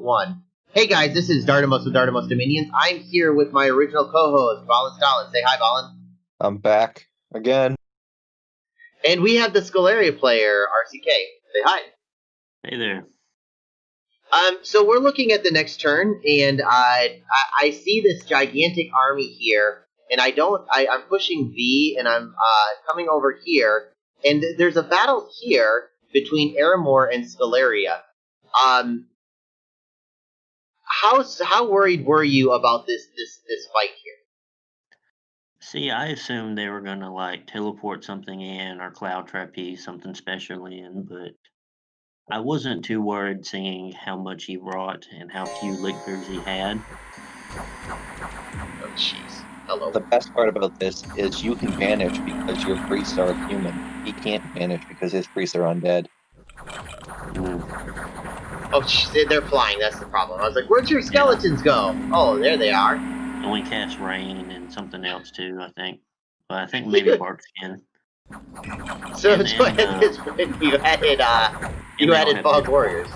One. Hey guys, this is Dardamus with Dardamus Dominions. I'm here with my original co-host, Balin Stalin. Say hi, Balin. I'm back again. And we have the Sceleria player, RCK. Say hi. Hey there. So we're looking at the next turn, and I see this gigantic army here, and I'm pushing V, and I'm coming over here, and there's a battle here between Aramor and Sceleria. How worried were you about this fight here? See, I assumed they were gonna like teleport something in or cloud trapeze something special in, but I wasn't too worried seeing how much he wrought and how few lictors he had. Oh jeez. Hello. The best part about this is you can vanish because your priests are human. He can't vanish because his priests are undead. Oh, they're flying. That's the problem. I was like, "Where'd your skeletons go?" Oh, there they are. Only cast rain and something else too, I think. But I think maybe bark skin. So at this point, you added Fog Warriors.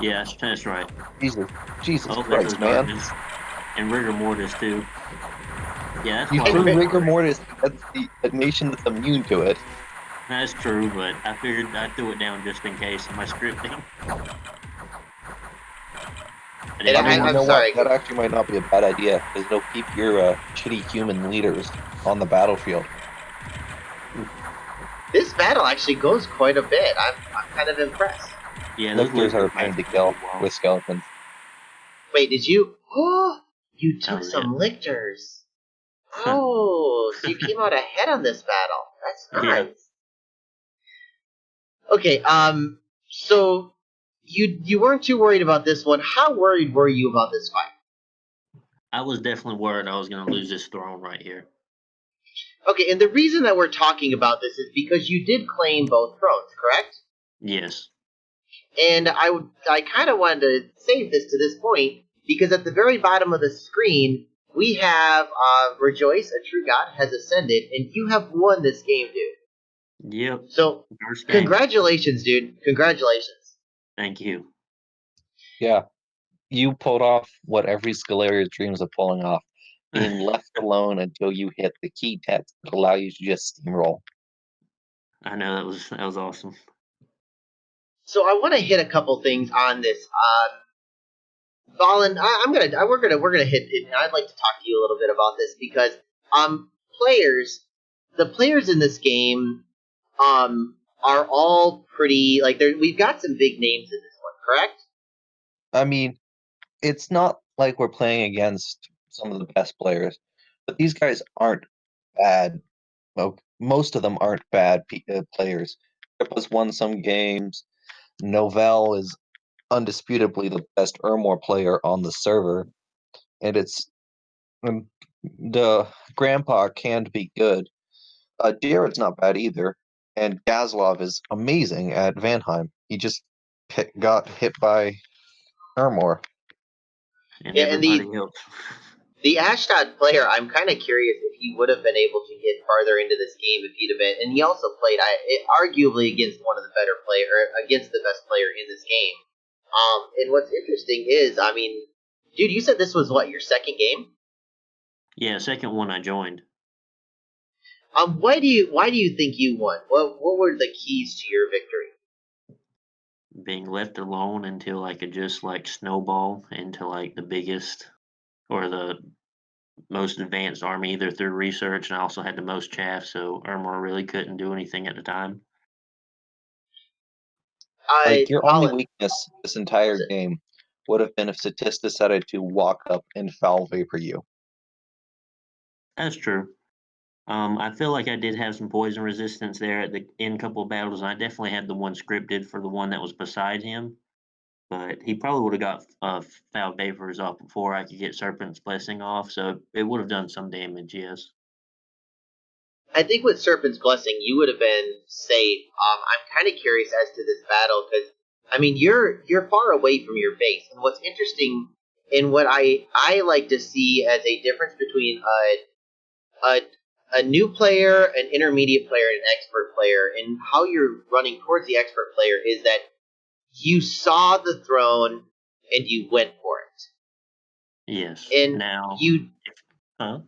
Yeah, that's right. Jesus Oh, Christ, man! And rigor mortis too. Yeah, that's you threw rigor mortis. That's the nation that's immune to it. That's true, but I figured I threw it down just in case in my scripting. I'm sorry. That actually might not be a bad idea, because it'll keep your shitty human leaders on the battlefield. This battle actually goes quite a bit. I'm kind of impressed. Yeah, lictors are a pain to kill with skeletons. Wait, did you? Oh, you took some lictors. Oh, so you came out ahead on this battle. That's nice. Yeah. Okay, so you weren't too worried about this one. How worried were you about this fight? I was definitely worried I was going to lose this throne right here. Okay, and the reason that we're talking about this is because you did claim both thrones, correct? Yes. And I kind of wanted to save this to this point, because at the very bottom of the screen, we have Rejoice, a true god, has ascended, and you have won this game, dude. Yep. So, congratulations, dude. Congratulations. Thank you. Yeah. You pulled off what every Sceleria dreams of pulling off. Being left alone until you hit the key text that allow you to just steamroll. I know, that was awesome. So I want to hit a couple things on this. Balin, we're gonna hit it, and I'd like to talk to you a little bit about this because the players in this game are all pretty we've got some big names in this one, correct? I mean, it's not like we're playing against some of the best players, but these guys aren't bad. Well, most of them aren't bad players. Rip has won some games. Novell is undisputably the best Ermor player on the server, and the Grandpa can be good. Derek's not bad either, and Gazlov is amazing at Vanheim. He just got hit by Ermor. And everybody else. The Ashdod player, I'm kind of curious if he would have been able to get farther into this game if he'd have been. And he also played arguably against one of the better against the best player in this game. And what's interesting is, I mean, dude, you said this was what, your second game? Yeah, second one I joined. Why do you think you won? What were the keys to your victory? Being left alone until I could just snowball into the biggest or the most advanced army either through research, and I also had the most chaff, so Ermor really couldn't do anything at the time. Your only weakness this entire game would have been if Statist decided to walk up and foul vapor you. That's true. I feel like I did have some poison resistance there at the end couple of battles, and I definitely had the one scripted for the one that was beside him. But he probably would have got foul vapors off before I could get Serpent's Blessing off, so it would have done some damage, yes. I think with Serpent's Blessing, you would have been safe. I'm kind of curious as to this battle because, I mean, you're far away from your base, and what's interesting and what I like to see as a difference between a new player, an intermediate player, and an expert player, and how you're running towards the expert player is that you saw the throne and you went for it. Yes. And Now, huh?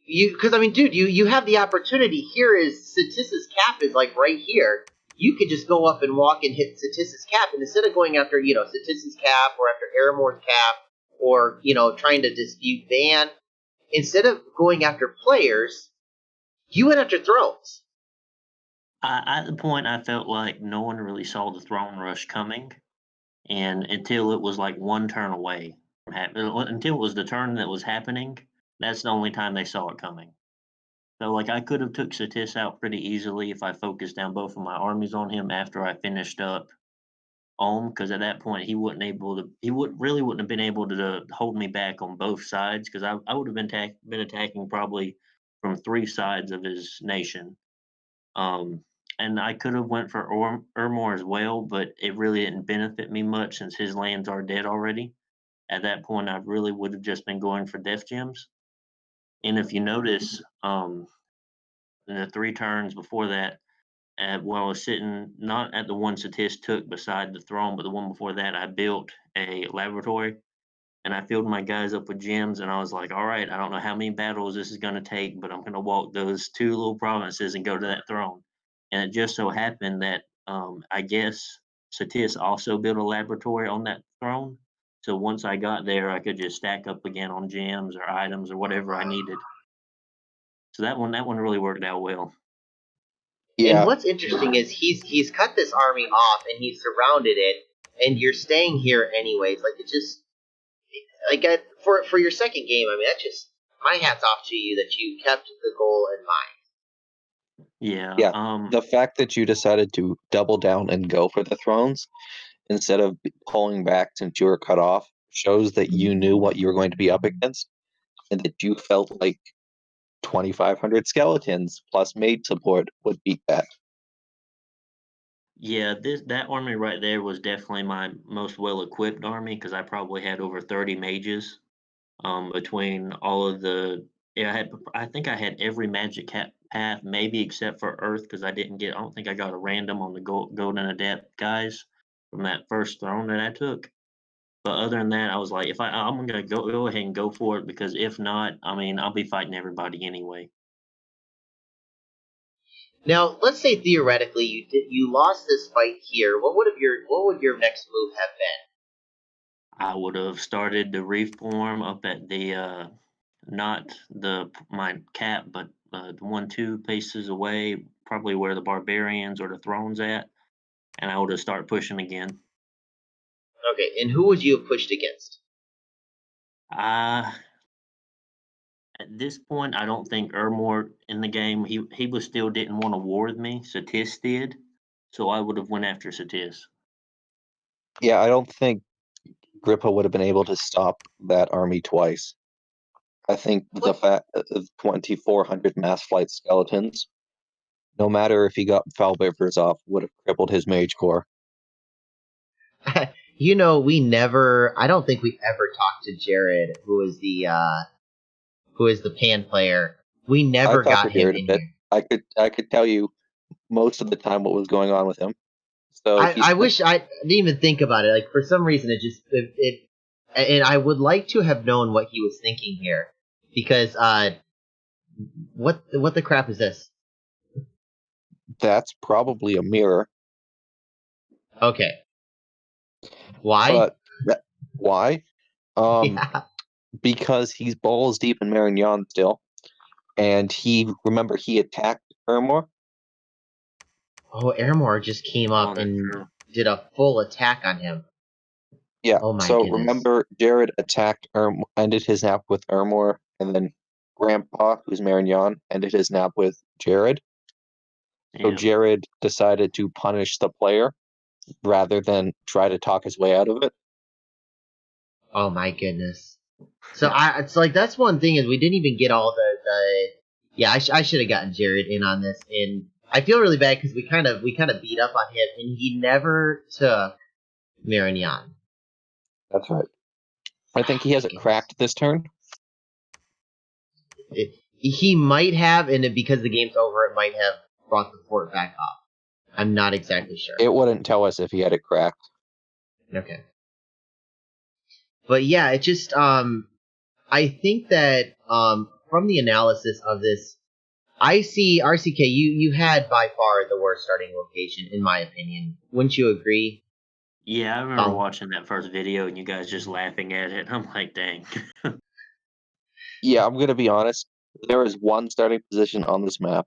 because I mean, dude, you have the opportunity. Here is Satissa's cap is like right here. You could just go up and walk and hit Satissa's cap, and instead of going after Satissa's cap or after Aramore's cap or trying to dispute Van, instead of going after players, you went after thrones. At the point, I felt like no one really saw the throne rush coming, and until it was like one turn away from until it was the turn that was happening, that's the only time they saw it coming. So, like, I could have took Satis out pretty easily if I focused down both of my armies on him after I finished up Ohm, because at that point he wouldn't have been able to hold me back on both sides, because I would have been attacking probably from three sides of his nation. Um, and I could have went for Ermor as well, but it really didn't benefit me much since his lands are dead already. At that point, I really would have just been going for Death Gems. And if you notice, in the 3 turns before that, while I was sitting not at the one Satis took beside the throne, but the one before that, I built a laboratory and I filled my guys up with gems. And I was like, all right, I don't know how many battles this is going to take, but I'm going to walk those 2 little provinces and go to that throne. And it just so happened that I guess Satis also built a laboratory on that throne. So once I got there, I could just stack up again on gems or items or whatever I needed. So that one really worked out well. And Yeah, what's interesting is he's cut this army off and he's surrounded it, and you're staying here anyways. Like, it just for your second game. I mean, that just my hat's off to you that you kept the goal in mind. Yeah. yeah. The fact that you decided to double down and go for the thrones instead of pulling back since you were cut off shows that you knew what you were going to be up against and that you felt like 2,500 skeletons plus maid support would beat that. Yeah, that army right there was definitely my most well equipped army because I probably had over 30 mages. Between all of the I think I had every magic path maybe except for Earth because I don't think I got a random on the Golden Adept guys from that first throne that I took. But other than that, I was like, if I'm gonna go ahead and go for it because if not, I mean, I'll be fighting everybody anyway. Now, let's say theoretically you lost this fight here. What would your next move have been? I would have started the reform up at the not my cap, but the 1-2 paces away, probably where the barbarians or the throne's at, and I would have started pushing again. Okay, and who would you have pushed against? Uh at this point, I don't think Ermor in the game. He was still didn't want to war with me. Satis did, so I would have went after Satis. Yeah, I don't think Grippa would have been able to stop that army twice. I think the fact of 2,400 mass flight skeletons, no matter if he got foul beavers off, would have crippled his mage core. I don't think we ever talked to Jared, who is the pan player. We never got him in here. I could tell you most of the time what was going on with him. So I wish I didn't even think about it. Like, for some reason, and I would like to have known what he was thinking here, because what the crap is this? That's probably a mirror. Okay, why? But why? Yeah. Because he's balls deep in Marignan still, and he attacked Ermor. Oh, Airmore just came up that's and true. did a full attack on him. Yeah. Oh my So goodness. remember, Jared ended his nap with Ermor, and then Grandpa, who's Marignan, ended his nap with Jared. So Yeah. Jared decided to punish the player rather than try to talk his way out of it. Oh my goodness. So it's like that's one thing is we didn't even get all the yeah, I should have gotten Jared in on this, and I feel really bad because we kind of beat up on him and he never took Marignan. That's right. I think he has it cracked this turn. He might have, and because the game's over, it might have brought the fort back up. I'm not exactly sure. It wouldn't tell us if he had it cracked. Okay. But yeah, it just I think that from the analysis of this, I see RCK. You had by far the worst starting location, in my opinion. Wouldn't you agree? Yeah, I remember watching that first video and you guys just laughing at it. I'm like, dang. Yeah, I'm gonna be honest. There is one starting position on this map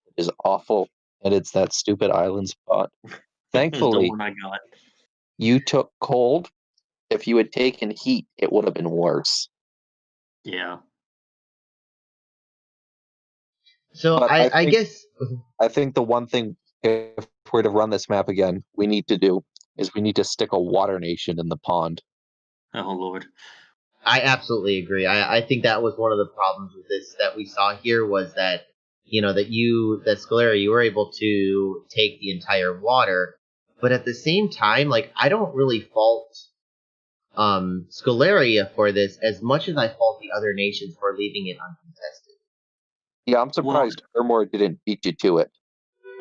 that is awful, and it's that stupid island spot. It's the Thankfully, one I got. you took cold. If you had taken heat, it would have been worse. Yeah. So But I guess I think the one thing, if we're to run this map again, we need to do is we need to stick a water nation in the pond. Oh Lord. I absolutely agree. I think that was one of the problems with this that we saw here was that that Sceleria, you were able to take the entire water, but at the same time, like I don't really fault Sceleria for this as much as I fault the other nations for leaving it uncontested. Yeah, I'm Well, surprised Ermor didn't beat you to it.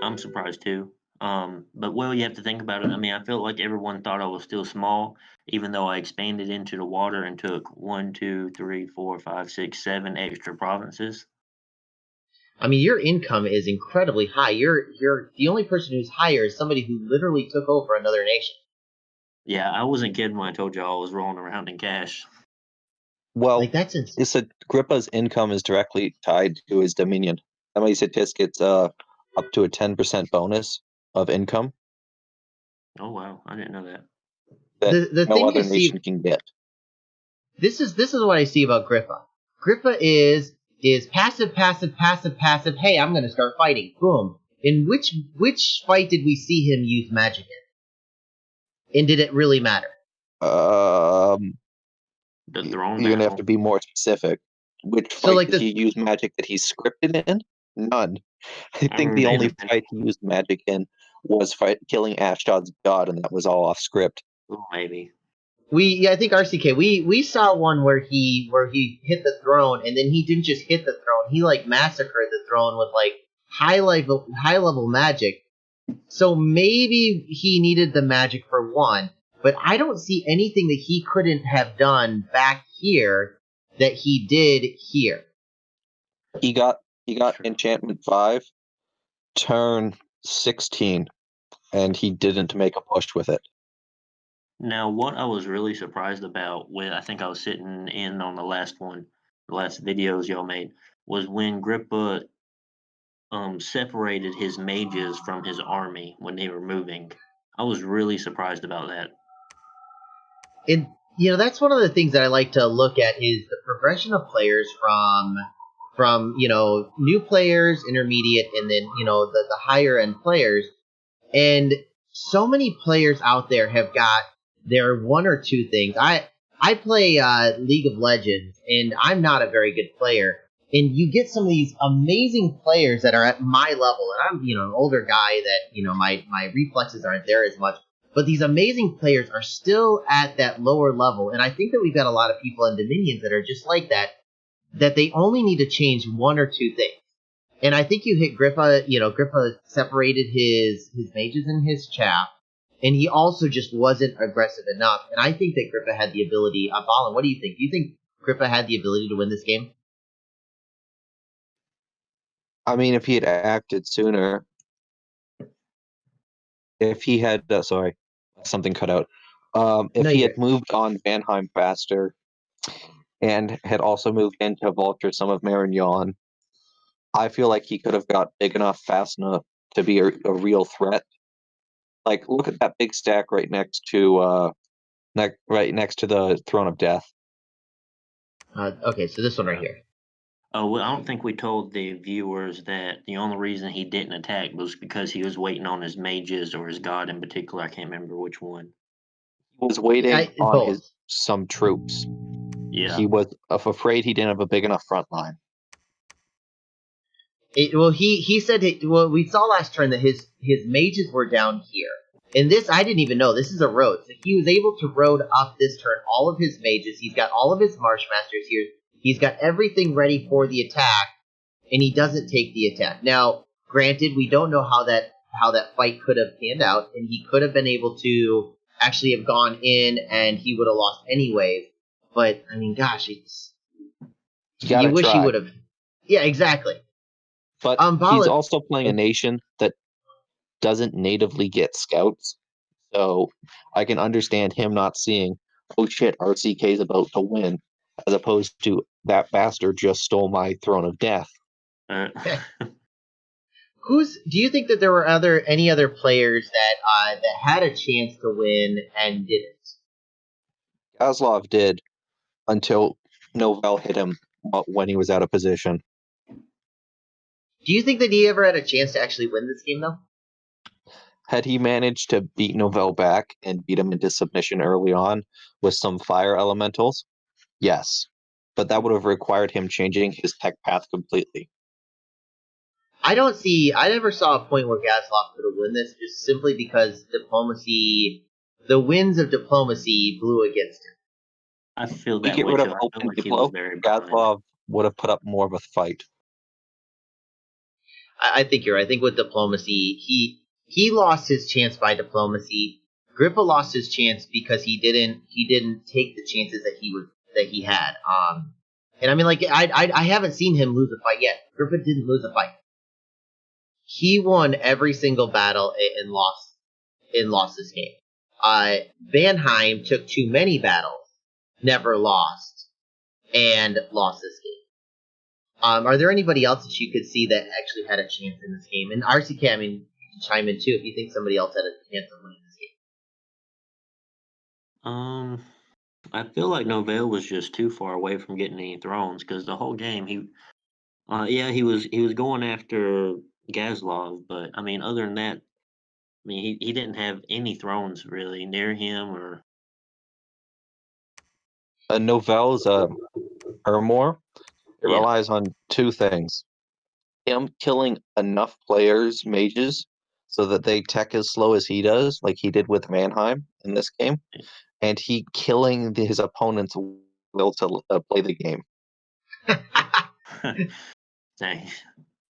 I'm surprised too. But well, you have to think about it. I mean, I felt like everyone thought I was still small, even though I expanded into the water and took 1, 2, 3, 4, 5, 6, 7 extra provinces. I mean, your income is incredibly high. You're the only person who's higher is somebody who literally took over another nation. Yeah, I wasn't kidding when I told y'all I was rolling around in cash. Well, Like that's insane. it's Agrippa's income is directly tied to his dominion. Tis gets up to a 10% bonus of income Oh wow, I didn't know that. that The no thing I other nation see can get. this is what I see about Griffa. Griffa is passive, passive, passive, passive. Hey, I'm going to start fighting. Boom. In which fight did we see him use magic in? And did it really matter? Um, The throne you're gonna have to battle. be more specific. Which So fight like did he use magic that he's scripted in? None. I I think the remember only him. fight he used magic in was killing Ashdod's god, and that was all off script. Oh, maybe. I think RCK we saw one where he hit the throne and then he didn't just hit the throne, he like massacred the throne with like high level magic. So maybe he needed the magic for one, but I don't see anything that he couldn't have done back here that he did here. He got True. enchantment 5, turn 16, and he didn't make a push with it. Now, what I was really surprised about when I think I was sitting in on the last one, the last videos y'all made, was when Grippa separated his mages from his army when they were moving. I was really surprised about that. And that's one of the things that I like to look at is the progression of players from new players, intermediate, and then the higher end players. And so many players out there have got their one or two things. I play League of Legends, and I'm not a very good player. And you get some of these amazing players that are at my level, and I'm an older guy that my reflexes aren't there as much. But these amazing players are still at that lower level, and I think that we've got a lot of people in Dominions that are just like that. That they only need to change one or two things. And I think you hit Griffa. Griffa separated his mages and his chaff, and he also just wasn't aggressive enough. And I think that Griffa had the ability. Balin, what do you think? Do you think Griffa had the ability to win this game? I mean, if he had acted sooner, if he had, sorry, something cut out. If No, he you're. had moved on Vanheim faster and had also moved into Vulture some of Marignon, I feel like he could have got big enough, fast enough to be a real threat. Like, look at that big stack right next to right next to the Throne of Death. Okay, so this one right here. Oh, well, I don't think we told the viewers that the only reason he didn't attack was because he was waiting on his mages or his god in particular. I can't remember which one. He was waiting on Both. some troops. Yeah. He was afraid he didn't have a big enough front line. He said. Well, we saw last turn that his mages were down here. And this, I didn't even know. This is a road. So he was able to road up this turn all of his mages. He's got all of his Marshmasters here. He's got everything ready for the attack, and he doesn't take the attack. Now, granted, we don't know how that fight could have panned out, and he could have been able to actually have gone in, and he would have lost anyways. But I mean, gosh, You gotta you wish he try. would have. Yeah, exactly. But he's Bala. also playing a nation that doesn't natively get scouts. So I can understand him not seeing, oh shit, RCK's about to win, as opposed to that bastard just stole my throne of death. Uh, Do you think that there were any other players that had a chance to win and didn't? Gazlov did until Novell hit him when he was out of position. Do you think that he ever had a chance to actually win this game, though? Had he managed to beat Novell back and beat him into submission early on with some fire elementals, yes. But that would have required him changing his tech path completely. I never saw a point where Gazlov could have won this, just simply because the winds of diplomacy blew against him. I feel We that get way rid too. of I Hope feel and like he was Diplo, very behind. Gazlov would have put up more of a fight. I think you're right. I think with diplomacy, he lost his chance by diplomacy. Grippa lost his chance because he didn't take the chances that he had. And I mean, like I haven't seen him lose a fight yet. Grippa didn't lose a fight. He won every single battle and lost this game. Vanheim took too many battles, never lost, and lost this game. Are there anybody else that you could see that actually had a chance in this game? And RCK, I mean, you can chime in too if you think somebody else had a chance of winning this game. I feel like Novell was just too far away from getting any thrones because the whole game he was going after Gazlov, but I mean other than that, I mean he didn't have any thrones really near him or Novell's Ermor, it yeah. relies on two things. Him killing enough players, mages, so that they tech as slow as he does, like he did with Mannheim in this game, and he killing his opponent's will to play the game. Dang.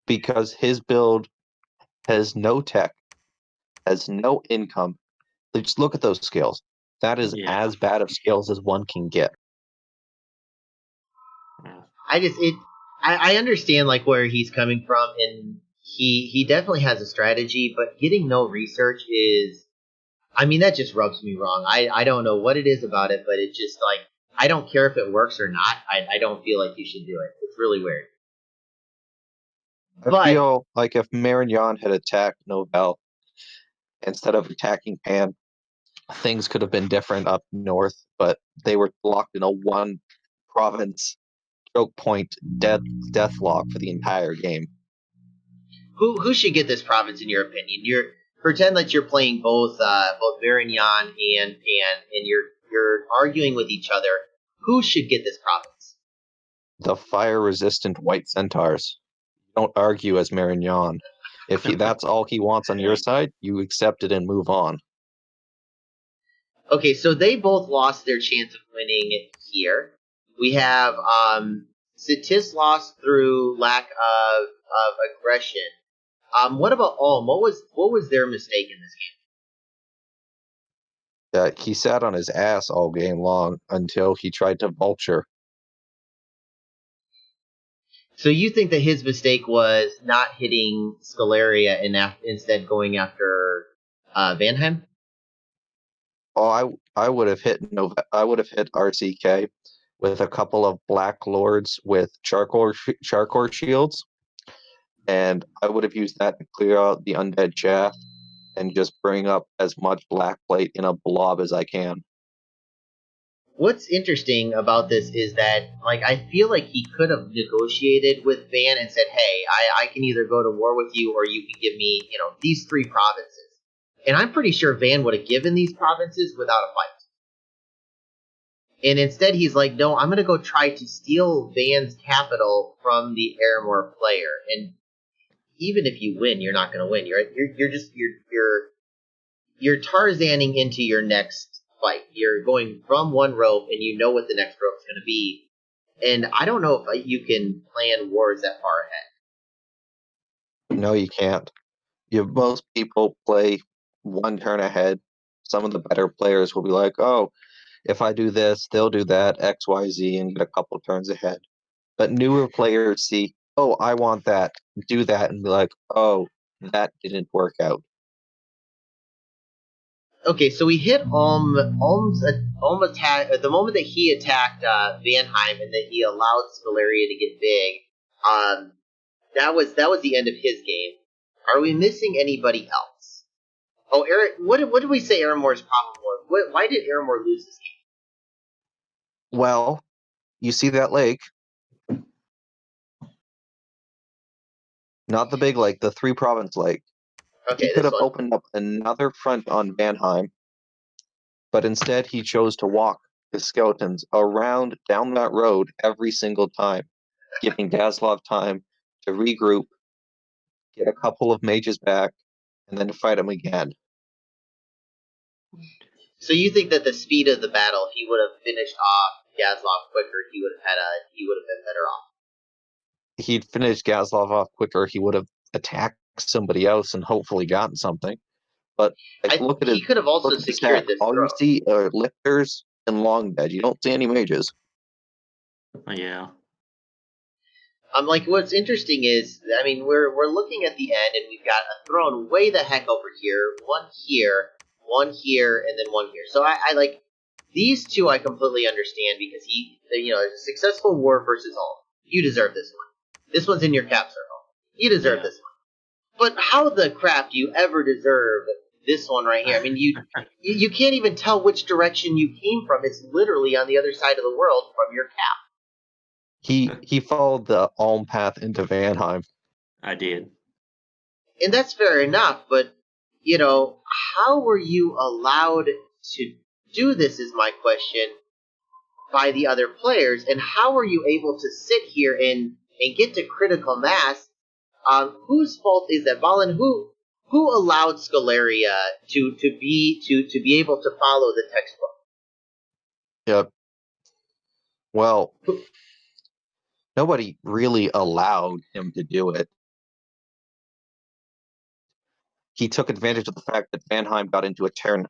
Because his build has no tech, has no income. Just look at those skills. That is Yeah. as bad of skills as one can get. Yeah. I understand like where he's coming from, and he definitely has a strategy, but getting no research is, I mean, that just rubs me wrong. I don't know what it is about it, but it just like, I don't care if it works or not. I don't feel like you should do it. It's really weird. I feel like if Marignon had attacked Novell instead of attacking Pan, things could have been different up north, but they were locked in a one province choke point death lock for the entire game. Who should get this province in your opinion? Pretend that you're playing both Varignon and Pan, and you're arguing with each other. Who should get this province? The fire-resistant white centaurs. Don't argue as Marignon. If that's all he wants on your side, you accept it and move on. Okay, so they both lost their chance of winning here. We have Sitis lost through lack of aggression. What about Ulm? What was their mistake in this game? He sat on his ass all game long until he tried to vulture. So you think that his mistake was not hitting Sceleria and instead going after Vanheim? Oh, I would have hit RCK with a couple of Black Lords with charcoal shields, and I would have used that to clear out the undead shaft and just bring up as much black plate in a blob as I can. What's interesting about this is that, like, I feel like he could have negotiated with Van and said, hey, I can either go to war with you or you can give me, these 3 provinces. And I'm pretty sure Van would have given these provinces without a fight. And instead he's like, no, I'm going to go try to steal Van's capital from the Airmore player. And even if you win, you're not going to win. You're Tarzaning into your next fight. You're going from one rope, and you know what the next rope is going to be. And I don't know if you can plan wars that far ahead. No, you can't. Most people play one turn ahead. Some of the better players will be like, oh, if I do this, they'll do that, X, Y, Z, and get a couple turns ahead. But newer players see, oh, I want that, do that, and be like, oh, that didn't work out. Okay, so we hit Ulm's attack the moment that he attacked Vanheim and that he allowed Sceleria to get big. That was the end of his game. Are we missing anybody else? Oh, Eric, what did we say Aramore's problem was? Why did Aramore lose this game? Well, you see that lake? Not the big lake, the 3-province lake. Okay, He could this have one. opened up another front on Vanheim, but instead he chose to walk his skeletons around down that road every single time, giving Dazlov time to regroup, get a couple of mages back, and then fight him again. So you think that the speed of the battle, if he would have finished off Gazlov quicker, he would have been better off. He'd finished Gazlov off quicker, he would have attacked somebody else and hopefully gotten something. But look at he could have also secured this all throne. you see are lifters and long dead. You don't see any mages. Yeah. Like what's interesting is, I mean, we're looking at the end, and we've got a throne way the heck over here, one here, and then one here. So I like these two. I completely understand because it's a successful war versus all. You deserve this one. This one's in your cap circle. You deserve this one. But how the crap do you ever deserve this one right here? I mean, you can't even tell which direction you came from. It's literally on the other side of the world from your cap. He followed the Alm path into Vanheim. I did. And that's fair enough, but, how were you allowed to do this is my question by the other players, and how were you able to sit here and get to critical mass? Whose fault is that, Valen? Who allowed Sceleria to be able to follow the textbook? Yep. Well, nobody really allowed him to do it. He took advantage of the fact that Vanheim got into a turn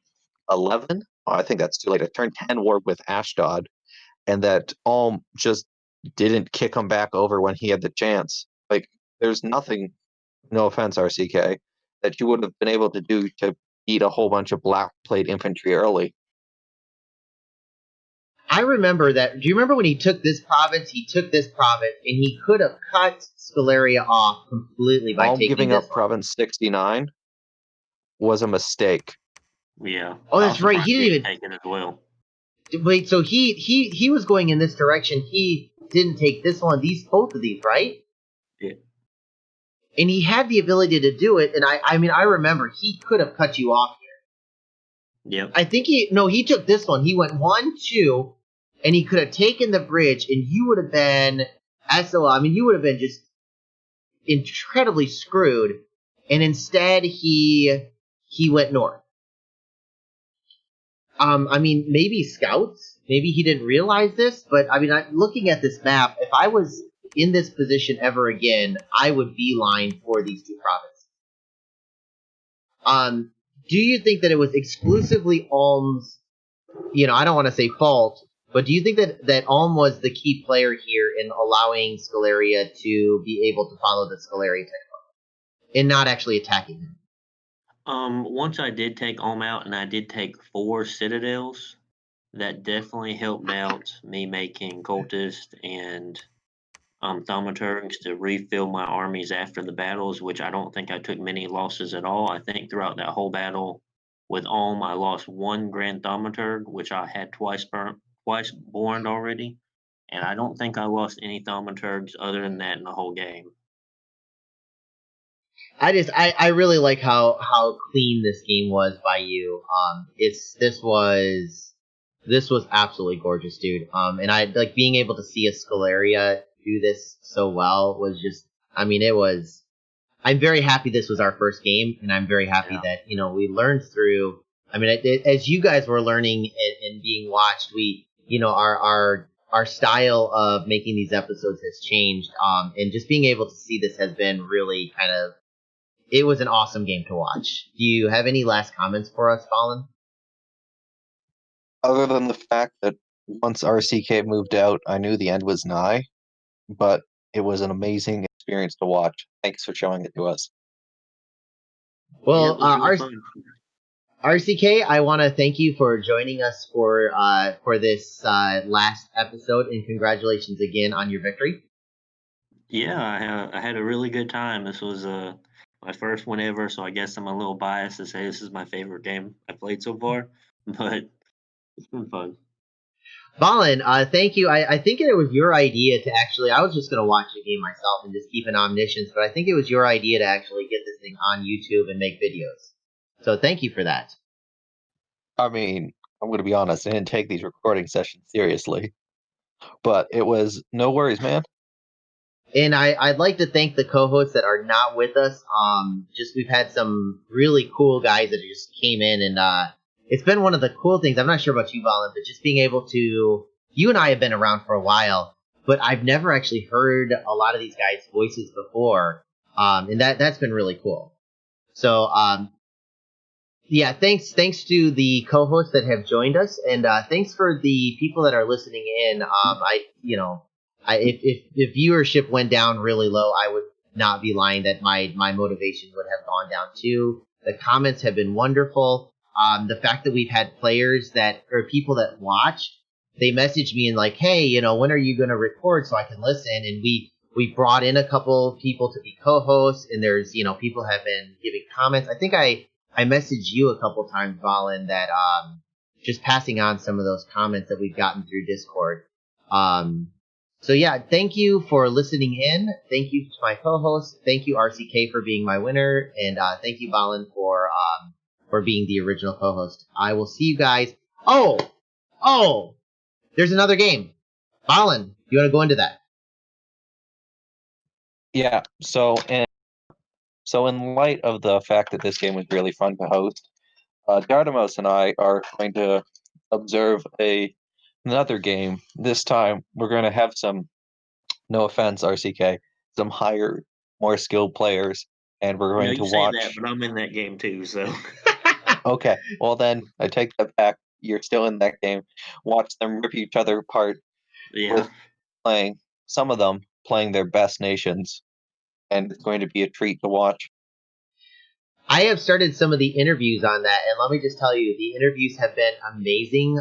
11. Oh, I think that's too late. A turn 10 war with Ashdod, and that Alm just didn't kick him back over when he had the chance. Like, there's nothing, no offense, RCK, that you would have been able to do to beat a whole bunch of black plate infantry early. I remember that. Do you remember when he took this province? He took this province, and he could have cut Sceleria off completely by taking giving this up Province 69 was a mistake. Yeah. Oh, that's right. He didn't even take it as well. Wait, so he was going in this direction. He didn't take this one. Both of these, right? Yeah. And he had the ability to do it. And I remember he could have cut you off here. Yep. I think he took this one. He went 1, 2, and he could have taken the bridge, and you would have been SOL. I mean, you would have been just incredibly screwed. And instead, he went north. I mean, maybe scouts. Maybe he didn't realize this, but I mean, looking at this map, if I was in this position ever again, I would beeline for these two provinces. Do you think that it was exclusively Alm's, I don't want to say fault, but do you think that Alm was the key player here in allowing Sceleria to be able to follow the Sceleria technique and not actually attacking him? Once I did take Ulm out and I did take 4 citadels, that definitely helped out me making cultists and thaumaturgs to refill my armies after the battles, which I don't think I took many losses at all. I think throughout that whole battle with Ulm, I lost 1 grand thaumaturg, which I had twice born already, and I don't think I lost any thaumaturgs other than that in the whole game. I really like how clean this game was by you. This was absolutely gorgeous, dude. And I like being able to see a Sceleria do this so well was just, I mean, it was. I'm very happy this was our first game, and I'm very happy that we learned through. I mean, as you guys were learning and being watched, we our style of making these episodes has changed. And just being able to see this has been really kind of. It was an awesome game to watch. Do you have any last comments for us, Colin? Other than the fact that once RCK moved out, I knew the end was nigh, but it was an amazing experience to watch. Thanks for showing it to us. Yeah, Well, it was really fun. RCK, I want to thank you for joining us for this last episode, and congratulations again on your victory. Yeah, I had a really good time. This was my first one ever, so I guess I'm a little biased to say this is my favorite game I played so far, but it's been fun. Balin, thank you. I think it was your idea to actually. I was just going to watch the game myself and just keep an omniscience, but I think it was your idea to actually get this thing on YouTube and make videos. So thank you for that. I mean, I'm going to be honest, I didn't take these recording sessions seriously, but it was no worries, man. And I'd like to thank the co-hosts that are not with us. Just we've had some really cool guys that just came in, and it's been one of the cool things. I'm not sure about you, Valin, but just being able to. You and I have been around for a while, but I've never actually heard a lot of these guys' voices before, and that's been really cool. So, yeah, thanks to the co-hosts that have joined us, and thanks for the people that are listening in. If viewership went down really low, I would not be lying that my motivation would have gone down too. The comments have been wonderful. The fact that we've had players that or people that watch, they message me and like, hey, when are you going to record so I can listen? And we brought in a couple people to be co-hosts, and there's people have been giving comments. I think I messaged you a couple times, Valin, that just passing on some of those comments that we've gotten through Discord. So yeah, thank you for listening in. Thank you to my co-host. Thank you RCK for being my winner, and thank you Balin for being the original co-host. I will see you guys. Oh, there's another game. Balin, you want to go into that? Yeah. So in light of the fact that this game was really fun to host, Dardamos and I are going to observe another game. This time, we're going to have some. No offense, RCK, some higher, more skilled players, and we're going to You say that, watch. but I'm in that game too, so. Okay, well then I take that back. You're still in that game. Watch them rip each other apart Yeah. with playing some of them playing their best nations, and it's going to be a treat to watch. I have started some of the interviews on that, and let me just tell you, the interviews have been amazing.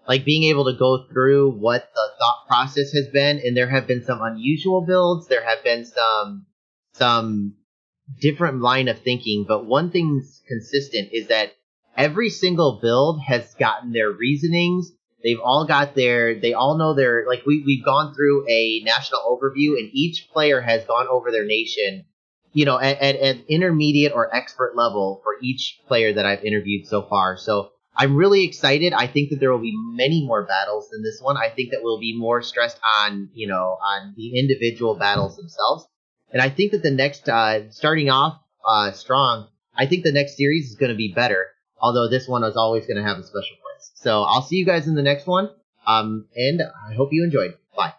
Like being able to go through what the thought process has been, and there have been some unusual builds. There have been some different line of thinking, but one thing's consistent is that every single build has gotten their reasonings. They all know their, like we've gone through a national overview, and each player has gone over their nation, at intermediate or expert level for each player that I've interviewed so far. So I'm really excited. I think that there will be many more battles than this one. I think that we'll be more stressed on the individual battles themselves. And I think that the next, starting off strong, I think the next series is going to be better. Although this one is always going to have a special place. So I'll see you guys in the next one. And I hope you enjoyed. Bye.